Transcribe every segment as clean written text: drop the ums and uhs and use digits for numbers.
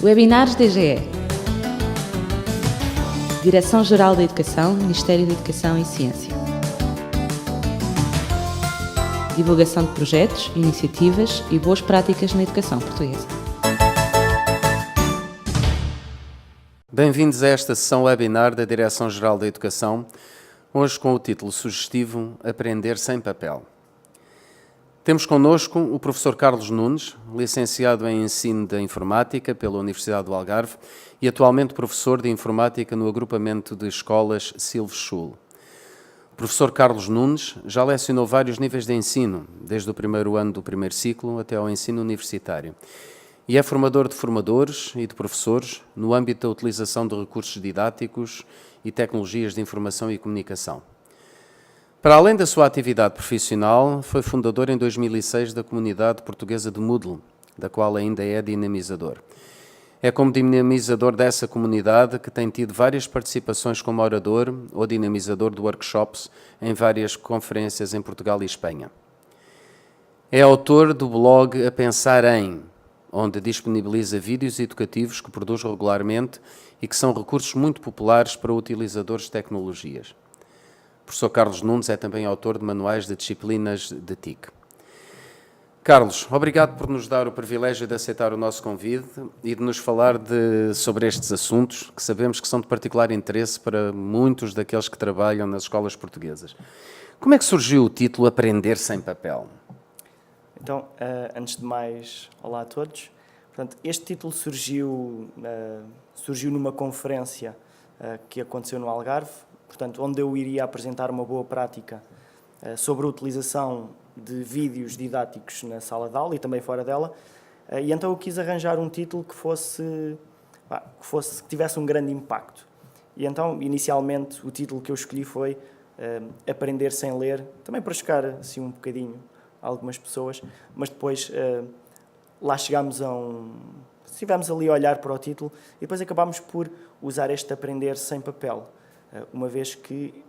Webinars DGE. Direção-Geral da Educação, Ministério da Educação e Ciência. Divulgação de projetos, iniciativas e boas práticas na educação portuguesa. Bem-vindos a esta sessão webinar da Direção-Geral da Educação, hoje com o título sugestivo Aprender sem papel. Temos connosco o professor Carlos Nunes, licenciado em Ensino da Informática pela Universidade do Algarve e atualmente professor de Informática no agrupamento de escolas Silveschule. O professor Carlos Nunes já lecionou vários níveis de ensino, desde o primeiro ano do primeiro ciclo até ao ensino universitário, e é formador de formadores e de professores no âmbito da utilização de recursos didáticos e tecnologias de informação e comunicação. Para além da sua atividade profissional, foi fundador em 2006 da Comunidade Portuguesa de Moodle, da qual ainda é dinamizador. É como dinamizador dessa comunidade que tem tido várias participações como orador ou dinamizador de workshops em várias conferências em Portugal e Espanha. É autor do blog A Pensar Em, onde disponibiliza vídeos educativos que produz regularmente e que são recursos muito populares para utilizadores de tecnologias. O professor Carlos Nunes é também autor de manuais de disciplinas de TIC. Carlos, obrigado por nos dar o privilégio de aceitar o nosso convite e de nos falar sobre estes assuntos, que sabemos que são de particular interesse para muitos daqueles que trabalham nas escolas portuguesas. Como é que surgiu o título Aprender sem papel? Então, antes de mais, olá a todos. Portanto, este título surgiu numa conferência que aconteceu no Algarve, portanto, onde eu iria apresentar uma boa prática sobre a utilização de vídeos didáticos na sala de aula e também fora dela, e então eu quis arranjar um título que que tivesse um grande impacto. E então, inicialmente, o título que eu escolhi foi Aprender sem ler, também para chocar assim um bocadinho a algumas pessoas, mas depois lá chegámos estivemos ali a olhar para o título e depois acabámos por usar este Aprender sem papel, uma vez que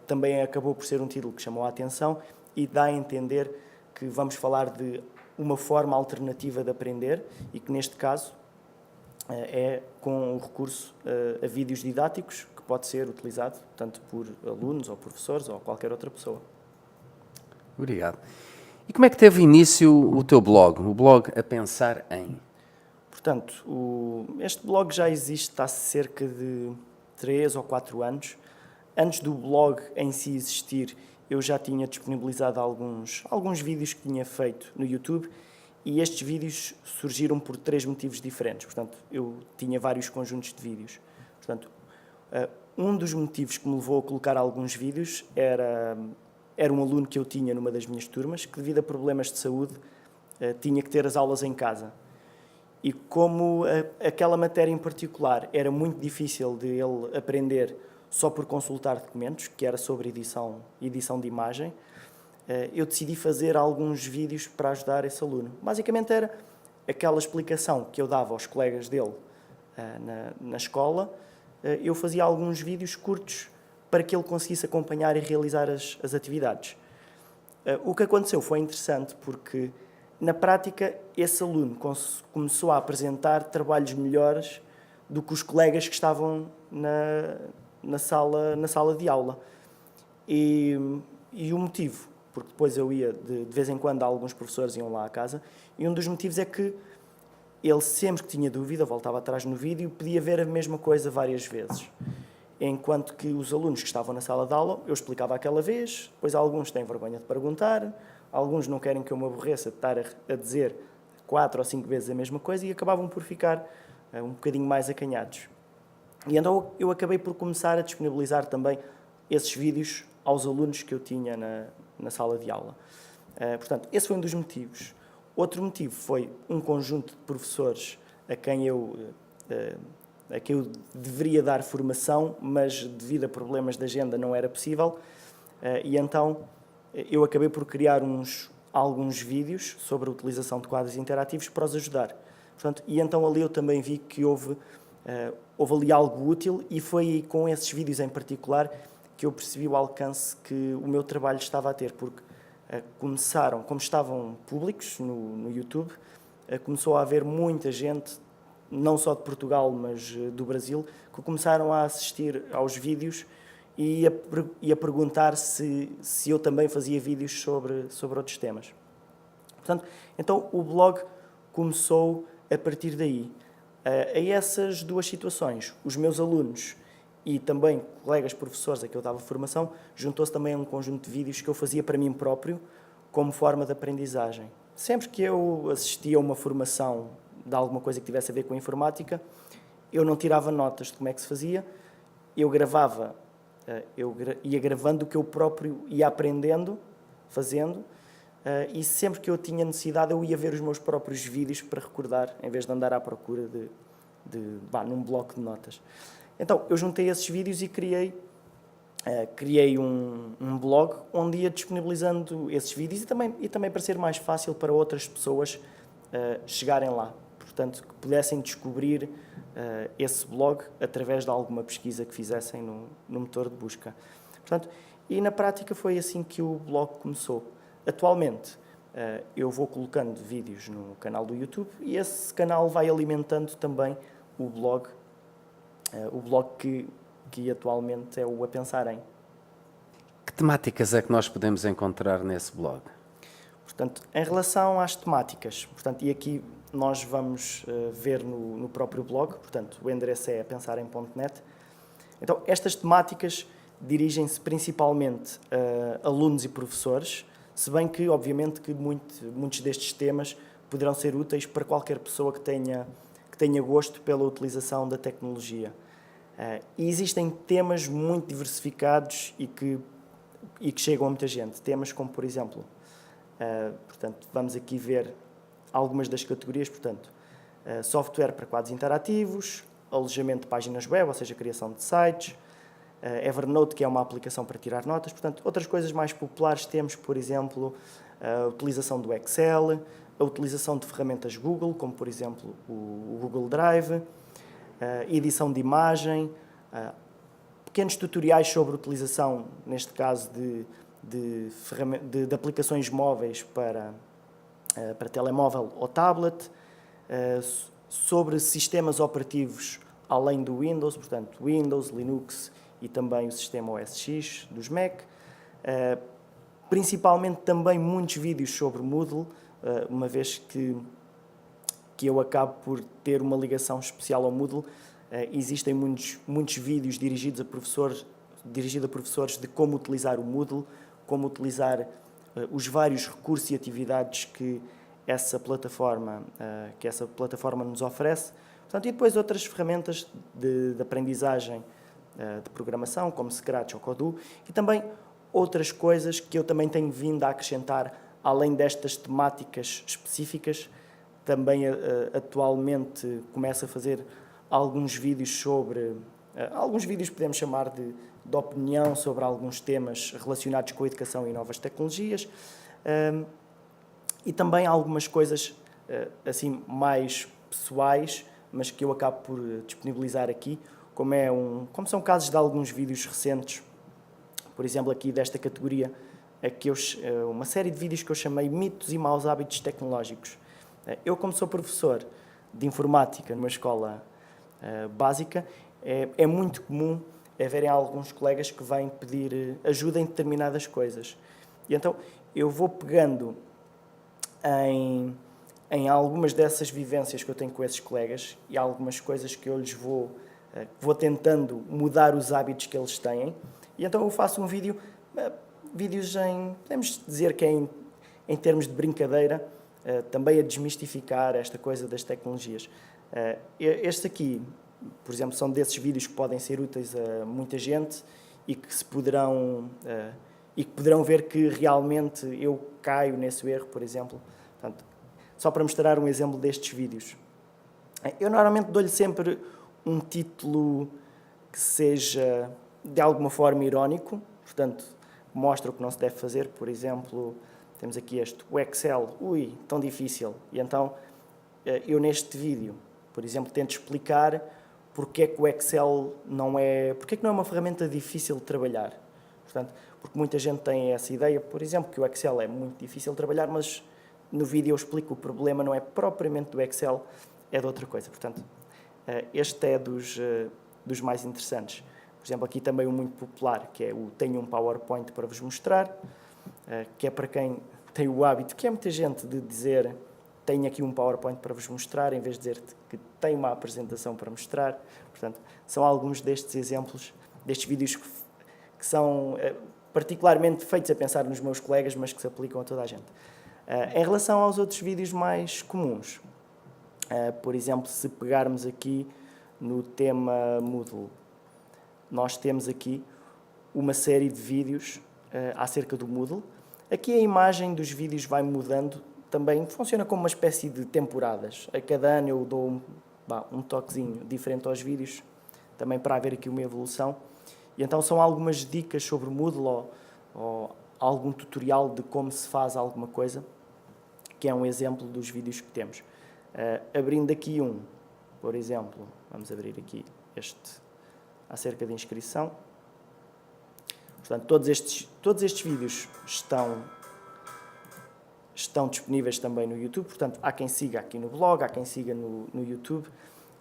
também acabou por ser um título que chamou a atenção e dá a entender que vamos falar de uma forma alternativa de aprender e que, neste caso, é com o recurso a vídeos didáticos que pode ser utilizado tanto por alunos ou professores ou qualquer outra pessoa. Obrigado. E como é que teve início o teu blog, o blog A Pensar Em? Portanto, este blog já existe há cerca de 3 ou 4 anos. Antes do blog em si existir, eu já tinha disponibilizado alguns vídeos que tinha feito no YouTube e estes vídeos surgiram por 3 motivos diferentes. Portanto, eu tinha vários conjuntos de vídeos. Portanto, um dos motivos que me levou a colocar alguns vídeos era um aluno que eu tinha numa das minhas turmas que, devido a problemas de saúde, tinha que ter as aulas em casa. E como aquela matéria em particular era muito difícil de ele aprender só por consultar documentos, que era sobre edição de imagem, eu decidi fazer alguns vídeos para ajudar esse aluno. Basicamente era aquela explicação que eu dava aos colegas dele na escola, eu fazia alguns vídeos curtos para que ele conseguisse acompanhar e realizar as atividades. O que aconteceu foi interessante porque, na prática, esse aluno começou a apresentar trabalhos melhores do que os colegas que estavam na sala de aula. E o motivo, porque depois eu ia, de vez em quando, alguns professores iam lá à casa, e um dos motivos é que ele, sempre que tinha dúvida, voltava atrás no vídeo e podia ver a mesma coisa várias vezes. Enquanto que os alunos que estavam na sala de aula, eu explicava aquela vez, depois alguns têm vergonha de perguntar, alguns não querem que eu me aborreça de estar a dizer 4 ou 5 vezes a mesma coisa e acabavam por ficar um bocadinho mais acanhados. E então eu acabei por começar a disponibilizar também esses vídeos aos alunos que eu tinha na sala de aula. Portanto, esse foi um dos motivos. Outro motivo foi um conjunto de professores a quem eu deveria dar formação, mas devido a problemas de agenda não era possível, e então eu acabei por criar alguns vídeos sobre a utilização de quadros interativos para os ajudar. Portanto, e então ali eu também vi que houve ali algo útil e foi com esses vídeos em particular que eu percebi o alcance que o meu trabalho estava a ter, porque como estavam públicos no YouTube, começou a haver muita gente não só de Portugal, mas do Brasil, que começaram a assistir aos vídeos e a perguntar se eu também fazia vídeos sobre outros temas. Portanto, então o blog começou a partir daí. A essas duas situações, os meus alunos e também colegas professores a que eu dava formação, juntou-se também a um conjunto de vídeos que eu fazia para mim próprio, como forma de aprendizagem. Sempre que eu assistia a uma formação de alguma coisa que tivesse a ver com a informática, eu não tirava notas de como é que se fazia, eu gravava, ia gravando o que eu próprio ia aprendendo, fazendo, e sempre que eu tinha necessidade eu ia ver os meus próprios vídeos para recordar, em vez de andar à procura num bloco de notas. Então, eu juntei esses vídeos e criei um blog onde ia disponibilizando esses vídeos e também para ser mais fácil para outras pessoas chegarem lá. Portanto, que pudessem descobrir esse blog através de alguma pesquisa que fizessem no motor de busca. Portanto, e na prática foi assim que o blog começou. Atualmente, eu vou colocando vídeos no canal do YouTube e esse canal vai alimentando também o blog que atualmente é o A Pensar Em. Que temáticas é que nós podemos encontrar nesse blog? Portanto, em relação às temáticas, portanto, e aqui nós vamos ver no próprio blog, portanto, o endereço é apensarem.net. Então, estas temáticas dirigem-se principalmente a alunos e professores, se bem que, obviamente, que muitos destes temas poderão ser úteis para qualquer pessoa que tenha gosto pela utilização da tecnologia. E existem temas muito diversificados e que chegam a muita gente. Temas como, por exemplo, portanto, vamos aqui ver algumas das categorias, portanto, software para quadros interativos, alojamento de páginas web, ou seja, criação de sites, Evernote, que é uma aplicação para tirar notas. Portanto, outras coisas mais populares temos, por exemplo, a utilização do Excel, a utilização de ferramentas Google, como, por exemplo, o Google Drive, edição de imagem, pequenos tutoriais sobre utilização, neste caso, de aplicações móveis para telemóvel ou tablet, sobre sistemas operativos além do Windows, portanto, Windows, Linux e também o sistema OS X dos Mac. Principalmente também muitos vídeos sobre Moodle, uma vez que eu acabo por ter uma ligação especial ao Moodle. Existem muitos vídeos dirigidos a professores de como utilizar o Moodle, como utilizar os vários recursos e atividades que essa plataforma nos oferece. Portanto, e depois outras ferramentas de aprendizagem de programação, como Scratch ou Odoo, e também outras coisas que eu também tenho vindo a acrescentar, além destas temáticas específicas. Também atualmente começo a fazer alguns vídeos podemos chamar de opinião sobre alguns temas relacionados com a educação e novas tecnologias, e também algumas coisas assim mais pessoais, mas que eu acabo por disponibilizar aqui, como são casos de alguns vídeos recentes, por exemplo, aqui desta categoria, uma série de vídeos que eu chamei Mitos e Maus Hábitos Tecnológicos. Eu, como sou professor de informática numa escola básica, é muito comum haverem alguns colegas que vêm pedir ajuda em determinadas coisas. E então eu vou pegando em algumas dessas vivências que eu tenho com esses colegas e algumas coisas que eu lhes vou tentando mudar os hábitos que eles têm. E então eu faço um vídeos podemos dizer que é em termos de brincadeira, também a desmistificar esta coisa das tecnologias. Este aqui, por exemplo, são desses vídeos que podem ser úteis a muita gente e que poderão ver que realmente eu caio nesse erro, por exemplo. Portanto, só para mostrar um exemplo destes vídeos. Eu normalmente dou-lhe sempre um título que seja de alguma forma irónico, portanto, mostra o que não se deve fazer. Por exemplo, temos aqui o Excel, tão difícil. E então, eu neste vídeo, por exemplo, tento explicar porque é que o Excel porque é que não é uma ferramenta difícil de trabalhar. Portanto, porque muita gente tem essa ideia, por exemplo, que o Excel é muito difícil de trabalhar, mas no vídeo eu explico o problema não é propriamente do Excel, é de outra coisa. Portanto, Este é dos mais interessantes. Por exemplo, aqui também um muito popular, que é o tenho um PowerPoint para vos mostrar, que é para quem tem o hábito, que é muita gente, de dizer tenho aqui um PowerPoint para vos mostrar, em vez de dizer que tem uma apresentação para mostrar. Portanto, são alguns destes exemplos, destes vídeos que são particularmente feitos a pensar nos meus colegas, mas que se aplicam a toda a gente. Em relação aos outros vídeos mais comuns, por exemplo, se pegarmos aqui no tema Moodle, nós temos aqui uma série de vídeos acerca do Moodle. Aqui a imagem dos vídeos vai mudando, também funciona como uma espécie de temporadas. A cada ano eu dou um toquezinho diferente aos vídeos, também para haver aqui uma evolução. E então são algumas dicas sobre o Moodle ou algum tutorial de como se faz alguma coisa, que é um exemplo dos vídeos que temos. Abrindo aqui por exemplo, vamos abrir aqui este acerca de inscrição. Portanto, todos estes vídeos estão disponíveis também no YouTube. Portanto, há quem siga aqui no blog, há quem siga no YouTube.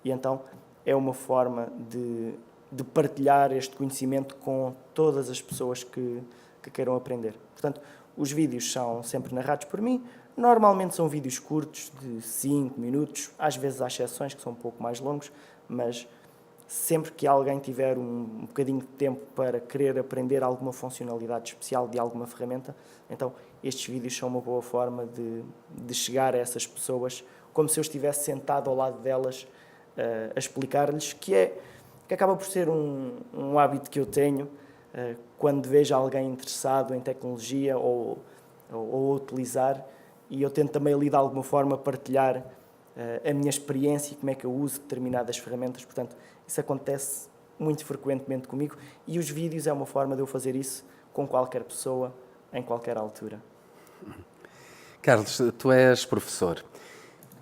E então é uma forma de partilhar este conhecimento com todas as pessoas que queiram aprender. Portanto, os vídeos são sempre narrados por mim. Normalmente são vídeos curtos, de 5 minutos. Às vezes há exceções que são um pouco mais longos, mas sempre que alguém tiver um bocadinho de tempo para querer aprender alguma funcionalidade especial de alguma ferramenta, então estes vídeos são uma boa forma de chegar a essas pessoas, como se eu estivesse sentado ao lado delas a explicar-lhes, que acaba por ser um hábito que eu tenho quando vejo alguém interessado em tecnologia ou a utilizar, e eu tento também ali de alguma forma partilhar a minha experiência e como é que eu uso determinadas ferramentas. Portanto, isso acontece muito frequentemente comigo, e os vídeos é uma forma de eu fazer isso com qualquer pessoa, em qualquer altura. Carlos, tu és professor.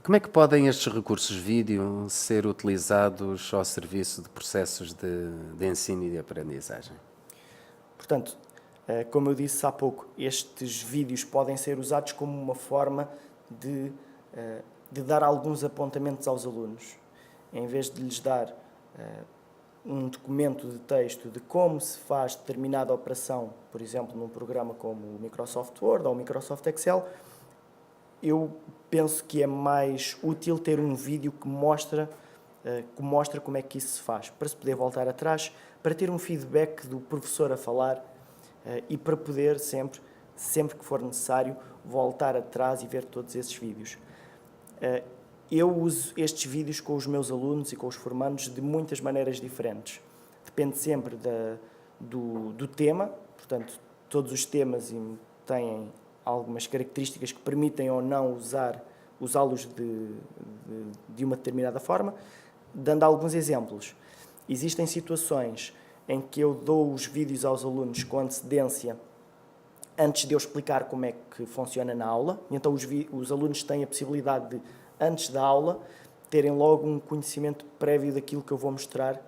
Como é que podem estes recursos vídeo ser utilizados ao serviço de processos de ensino e de aprendizagem? Portanto, como eu disse há pouco, estes vídeos podem ser usados como uma forma de dar alguns apontamentos aos alunos. Em vez de lhes dar um documento de texto de como se faz determinada operação, por exemplo, num programa como o Microsoft Word ou o Microsoft Excel, eu penso que é mais útil ter um vídeo que mostra como é que isso se faz, para se poder voltar atrás, para ter um feedback do professor a falar e para poder sempre que for necessário, voltar atrás e ver todos esses vídeos. Eu uso estes vídeos com os meus alunos e com os formandos de muitas maneiras diferentes. Depende sempre do tema, portanto, todos os temas têm algumas características que permitem ou não usá-los de uma determinada forma. Dando alguns exemplos, existem situações em que eu dou os vídeos aos alunos com antecedência antes de eu explicar como é que funciona na aula, e então os alunos têm a possibilidade de, antes da aula, terem logo um conhecimento prévio daquilo que eu vou mostrar,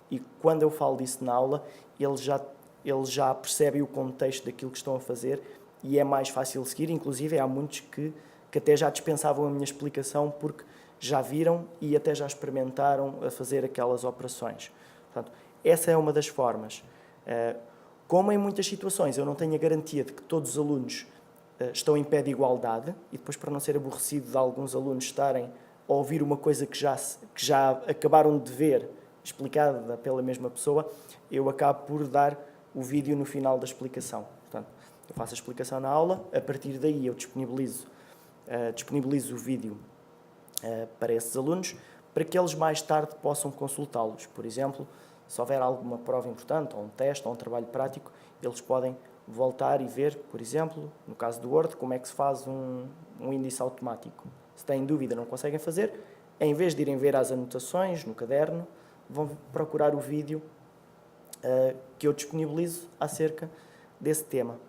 e quando eu falo disso na aula, eles já percebem o contexto daquilo que estão a fazer e é mais fácil seguir. Inclusive, há muitos que até já dispensavam a minha explicação porque já viram e até já experimentaram a fazer aquelas operações. Portanto, essa é uma das formas. Como em muitas situações eu não tenho a garantia de que todos os alunos estão em pé de igualdade, e depois, para não ser aborrecido de alguns alunos estarem a ouvir uma coisa que já acabaram de ver explicada pela mesma pessoa, eu acabo por dar o vídeo no final da explicação. Portanto, eu faço a explicação na aula, a partir daí eu disponibilizo o vídeo para esses alunos, para que eles mais tarde possam consultá-los. Por exemplo, se houver alguma prova importante, ou um teste, ou um trabalho prático, eles podem voltar e ver, por exemplo, no caso do Word, como é que se faz um índice automático. Se têm dúvida, não conseguem fazer, em vez de irem ver as anotações no caderno, vão procurar o vídeo que eu disponibilizo acerca desse tema.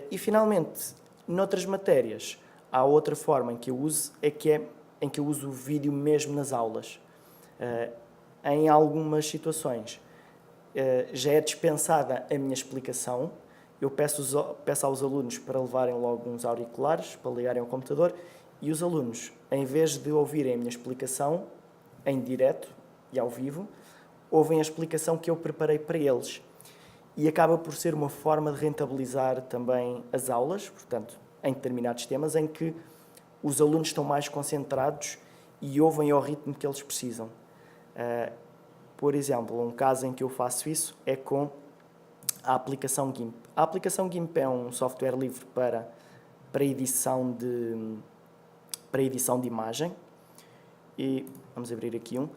E, finalmente, noutras matérias, há outra forma em que eu uso, em que eu uso o vídeo mesmo nas aulas. Em algumas situações, já é dispensada a minha explicação. Eu peço aos alunos para levarem logo uns auriculares, para ligarem ao computador, e os alunos, em vez de ouvirem a minha explicação em direto, e ao vivo, ouvem a explicação que eu preparei para eles. E acaba por ser uma forma de rentabilizar também as aulas, portanto, em determinados temas em que os alunos estão mais concentrados e ouvem ao ritmo que eles precisam. Por exemplo, um caso em que eu faço isso é com a aplicação GIMP. A aplicação GIMP é um software livre para edição de imagem. E vamos abrir aqui um.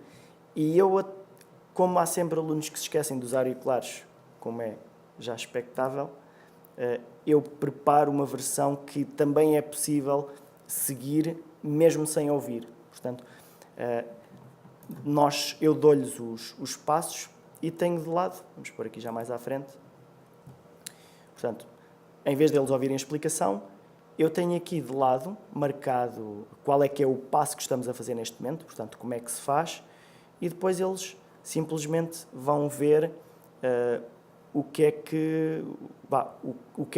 E eu, como há sempre alunos que se esquecem dos auriculares, como é já expectável, eu preparo uma versão que também é possível seguir mesmo sem ouvir. Portanto, eu dou-lhes os passos e tenho de lado, vamos pôr aqui já mais à frente, portanto, em vez deles ouvirem a explicação, eu tenho aqui de lado marcado qual é que é o passo que estamos a fazer neste momento, portanto, como é que se faz, e depois eles simplesmente vão ver o que é que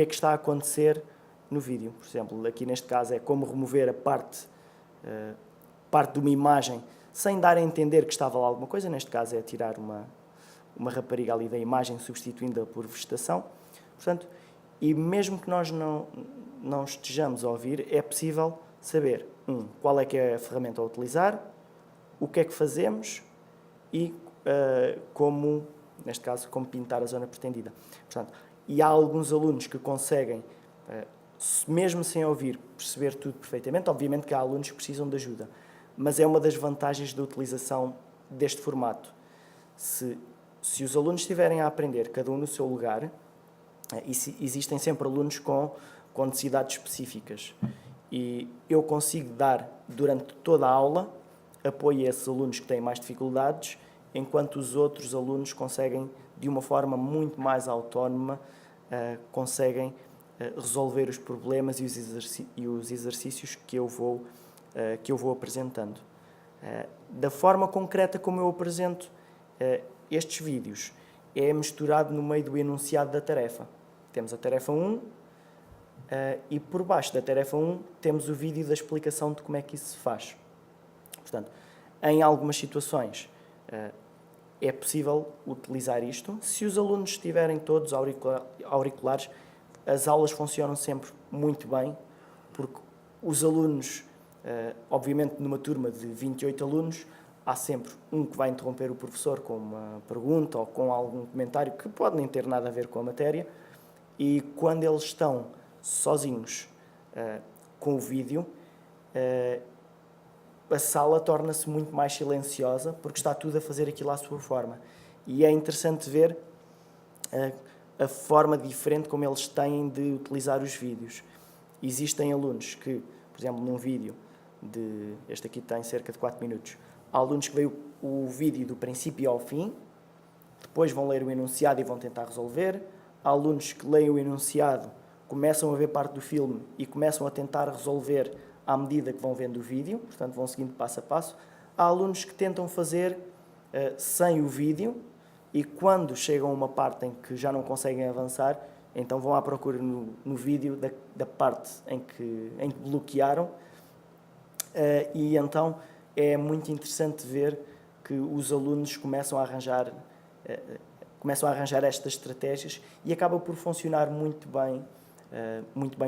está a acontecer no vídeo. Por exemplo, aqui neste caso é como remover a parte de uma imagem sem dar a entender que estava lá alguma coisa. Neste caso é tirar uma rapariga ali da imagem, substituindo-a por vegetação. Portanto, e mesmo que nós não estejamos a ouvir, é possível saber, qual é que é a ferramenta a utilizar, o que é que fazemos e como, neste caso, como pintar a zona pretendida. Portanto, e há alguns alunos que conseguem, mesmo sem ouvir, perceber tudo perfeitamente. Obviamente que há alunos que precisam de ajuda, mas é uma das vantagens da utilização deste formato. Se os alunos estiverem a aprender, cada um no seu lugar, existem sempre alunos com necessidades específicas. E eu consigo dar, durante toda a aula, apoio a esses alunos que têm mais dificuldades, enquanto os outros alunos conseguem, de uma forma muito mais autónoma, conseguem resolver os problemas e os exercícios que eu vou apresentando. Da forma concreta como eu apresento estes vídeos, é misturado no meio do enunciado da tarefa. Temos a tarefa 1 e por baixo da tarefa 1 temos o vídeo da explicação de como é que isso se faz. Portanto, em algumas situações é possível utilizar isto. Se os alunos estiverem todos auriculares, as aulas funcionam sempre muito bem, porque os alunos, obviamente numa turma de 28 alunos, há sempre um que vai interromper o professor com uma pergunta ou com algum comentário que pode nem ter nada a ver com a matéria, e quando eles estão sozinhos com o vídeo, a sala torna-se muito mais silenciosa, porque está tudo a fazer aquilo à sua forma. E é interessante ver a forma diferente como eles têm de utilizar os vídeos. Existem alunos que, por exemplo, num vídeo, este aqui tem cerca de 4 minutos, há alunos que veem o vídeo do princípio ao fim, depois vão ler o enunciado e vão tentar resolver. Há alunos que leem o enunciado, começam a ver parte do filme e começam a tentar resolver à medida que vão vendo o vídeo, portanto vão seguindo passo a passo. Há alunos que tentam fazer sem o vídeo e quando chegam a uma parte em que já não conseguem avançar, então vão à procura no vídeo da parte em que bloquearam, e então é muito interessante ver que os alunos começam a arranjar estas estratégias e acaba por funcionar muito bem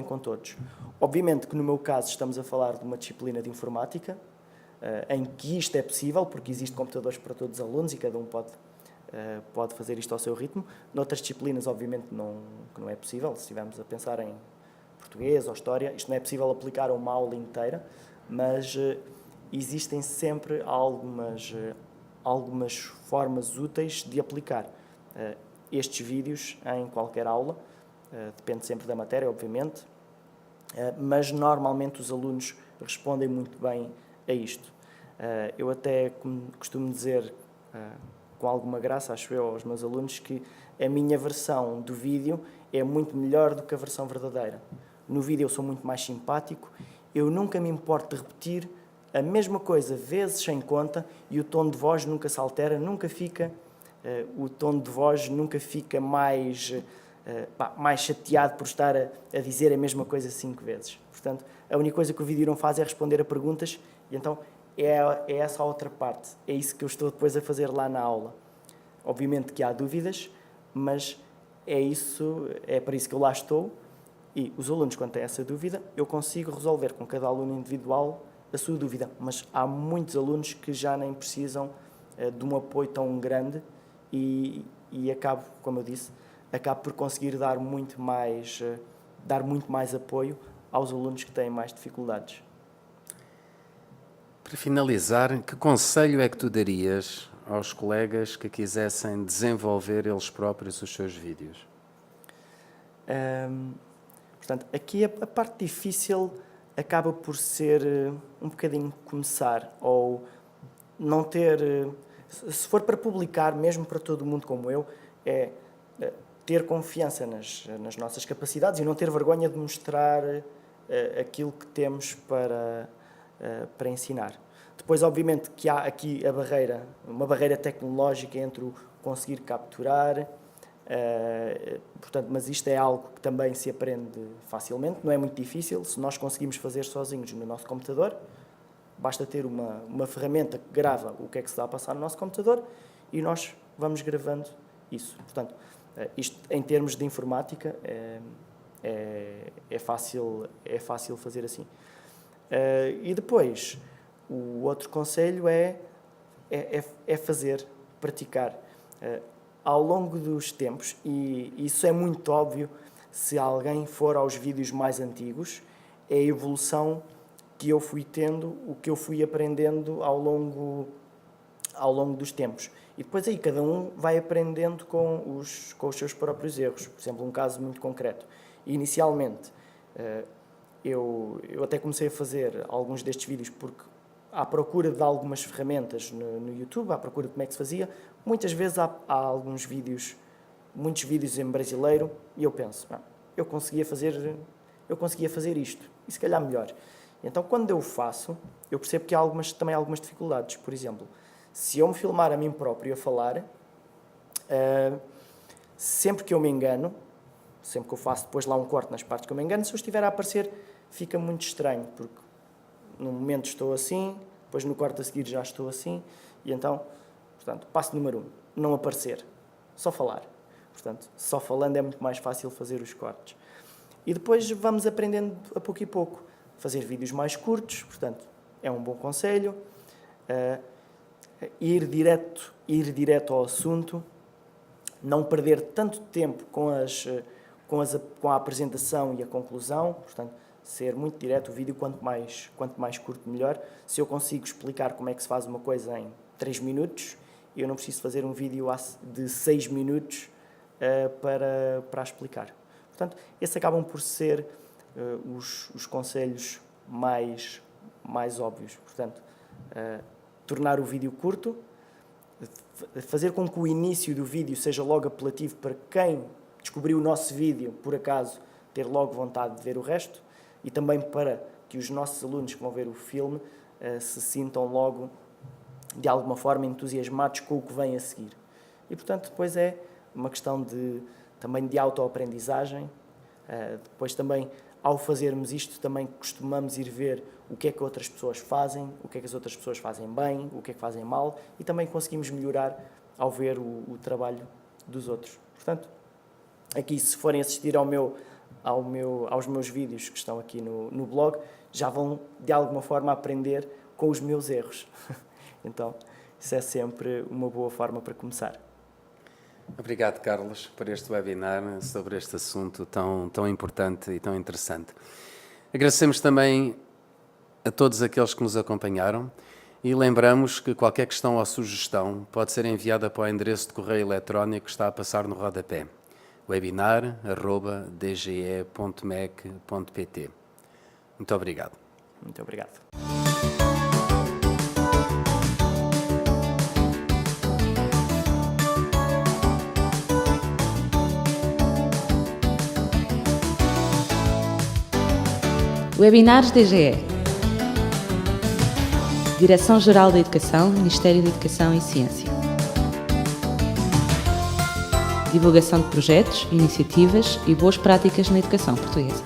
com todos. Obviamente que no meu caso estamos a falar de uma disciplina de informática, em que isto é possível, porque existem computadores para todos os alunos e cada um pode fazer isto ao seu ritmo. Noutras disciplinas, obviamente, que não é possível. Se estivermos a pensar em português ou história, isto não é possível aplicar a uma aula inteira, mas existem sempre algumas formas úteis de aplicar estes vídeos em qualquer aula. Depende sempre da matéria, obviamente, mas normalmente os alunos respondem muito bem a isto. Eu até costumo dizer, com alguma graça, acho eu, aos meus alunos, que a minha versão do vídeo é muito melhor do que a versão verdadeira. No vídeo eu sou muito mais simpático, eu nunca me importo de repetir a mesma coisa vezes sem conta e o tom de voz nunca se altera, o tom de voz nunca fica mais chateado por estar a dizer a mesma coisa 5 vezes. Portanto, a única coisa que o vídeo não faz é responder a perguntas e então é essa a outra parte. É isso que eu estou depois a fazer lá na aula. Obviamente que há dúvidas, mas é para isso que eu lá estou. E os alunos, quando têm essa dúvida, eu consigo resolver com cada aluno individual a sua dúvida. Mas há muitos alunos que já nem precisam de um apoio tão grande e acabo, como eu disse, por conseguir dar muito mais apoio aos alunos que têm mais dificuldades. Para finalizar, que conselho é que tu darias aos colegas que quisessem desenvolver eles próprios os seus vídeos? Portanto, aqui a parte difícil acaba por ser um bocadinho começar, ou não ter... Se for para publicar, mesmo para todo mundo como eu, é ter confiança nas nossas capacidades e não ter vergonha de mostrar aquilo que temos para ensinar. Depois, obviamente, que há aqui uma barreira tecnológica entre o conseguir capturar, portanto, mas isto é algo que também se aprende facilmente, não é muito difícil. Se nós conseguimos fazer sozinhos no nosso computador, basta ter uma ferramenta que grava o que é que se dá a passar no nosso computador e nós vamos gravando isso. Portanto, isto em termos de informática é fácil fazer assim. E depois, o outro conselho é fazer, praticar. Ao longo dos tempos, e isso é muito óbvio se alguém for aos vídeos mais antigos, é a evolução que eu fui tendo, o que eu fui aprendendo ao longo dos tempos. E depois aí cada um vai aprendendo com os seus próprios erros. Por exemplo, um caso muito concreto. Inicialmente, eu até comecei a fazer alguns destes vídeos porque à procura de algumas ferramentas no YouTube, à procura de como é que se fazia. Muitas vezes há muitos vídeos em brasileiro e eu penso, eu conseguia fazer isto, e se calhar melhor. Então, quando eu faço, eu percebo que há também algumas dificuldades. Por exemplo, se eu me filmar a mim próprio a falar, sempre que eu me engano, sempre que eu faço depois lá um corte nas partes que eu me engano, se eu estiver a aparecer, fica muito estranho, porque no momento estou assim, depois no corte a seguir já estou assim, e então, portanto, passo número 1, não aparecer, só falar. Portanto, só falando é muito mais fácil fazer os cortes. E depois vamos aprendendo a pouco e pouco. Fazer vídeos mais curtos, portanto, é um bom conselho. Ir direto ao assunto, não perder tanto tempo com a apresentação e a conclusão, portanto, ser muito direto. O vídeo, quanto mais curto, melhor. Se eu consigo explicar como é que se faz uma coisa em 3 minutos, eu não preciso fazer um vídeo de 6 minutos para explicar. Portanto, esses acabam por ser os conselhos mais óbvios. Portanto, tornar o vídeo curto, fazer com que o início do vídeo seja logo apelativo para quem descobriu o nosso vídeo, por acaso, ter logo vontade de ver o resto, e também para que os nossos alunos que vão ver o filme se sintam logo, de alguma forma, entusiasmados com o que vem a seguir. E, portanto, depois é uma questão também de autoaprendizagem. Depois também, ao fazermos isto, também costumamos ir ver o que é que outras pessoas fazem, o que é que as outras pessoas fazem bem, o que é que fazem mal, e também conseguimos melhorar ao ver o trabalho dos outros. Portanto, aqui, se forem assistir aos meus vídeos que estão aqui no blog, já vão, de alguma forma, aprender com os meus erros. Então, isso é sempre uma boa forma para começar. Obrigado, Carlos, por este webinar sobre este assunto tão importante e tão interessante. Agradecemos também a todos aqueles que nos acompanharam e lembramos que qualquer questão ou sugestão pode ser enviada para o endereço de correio eletrónico que está a passar no rodapé: webinar@dge.mec.pt. Muito obrigado. Muito obrigado. Webinars DGE. Direção-Geral da Educação, Ministério da Educação e Ciência. Divulgação de projetos, iniciativas e boas práticas na educação portuguesa.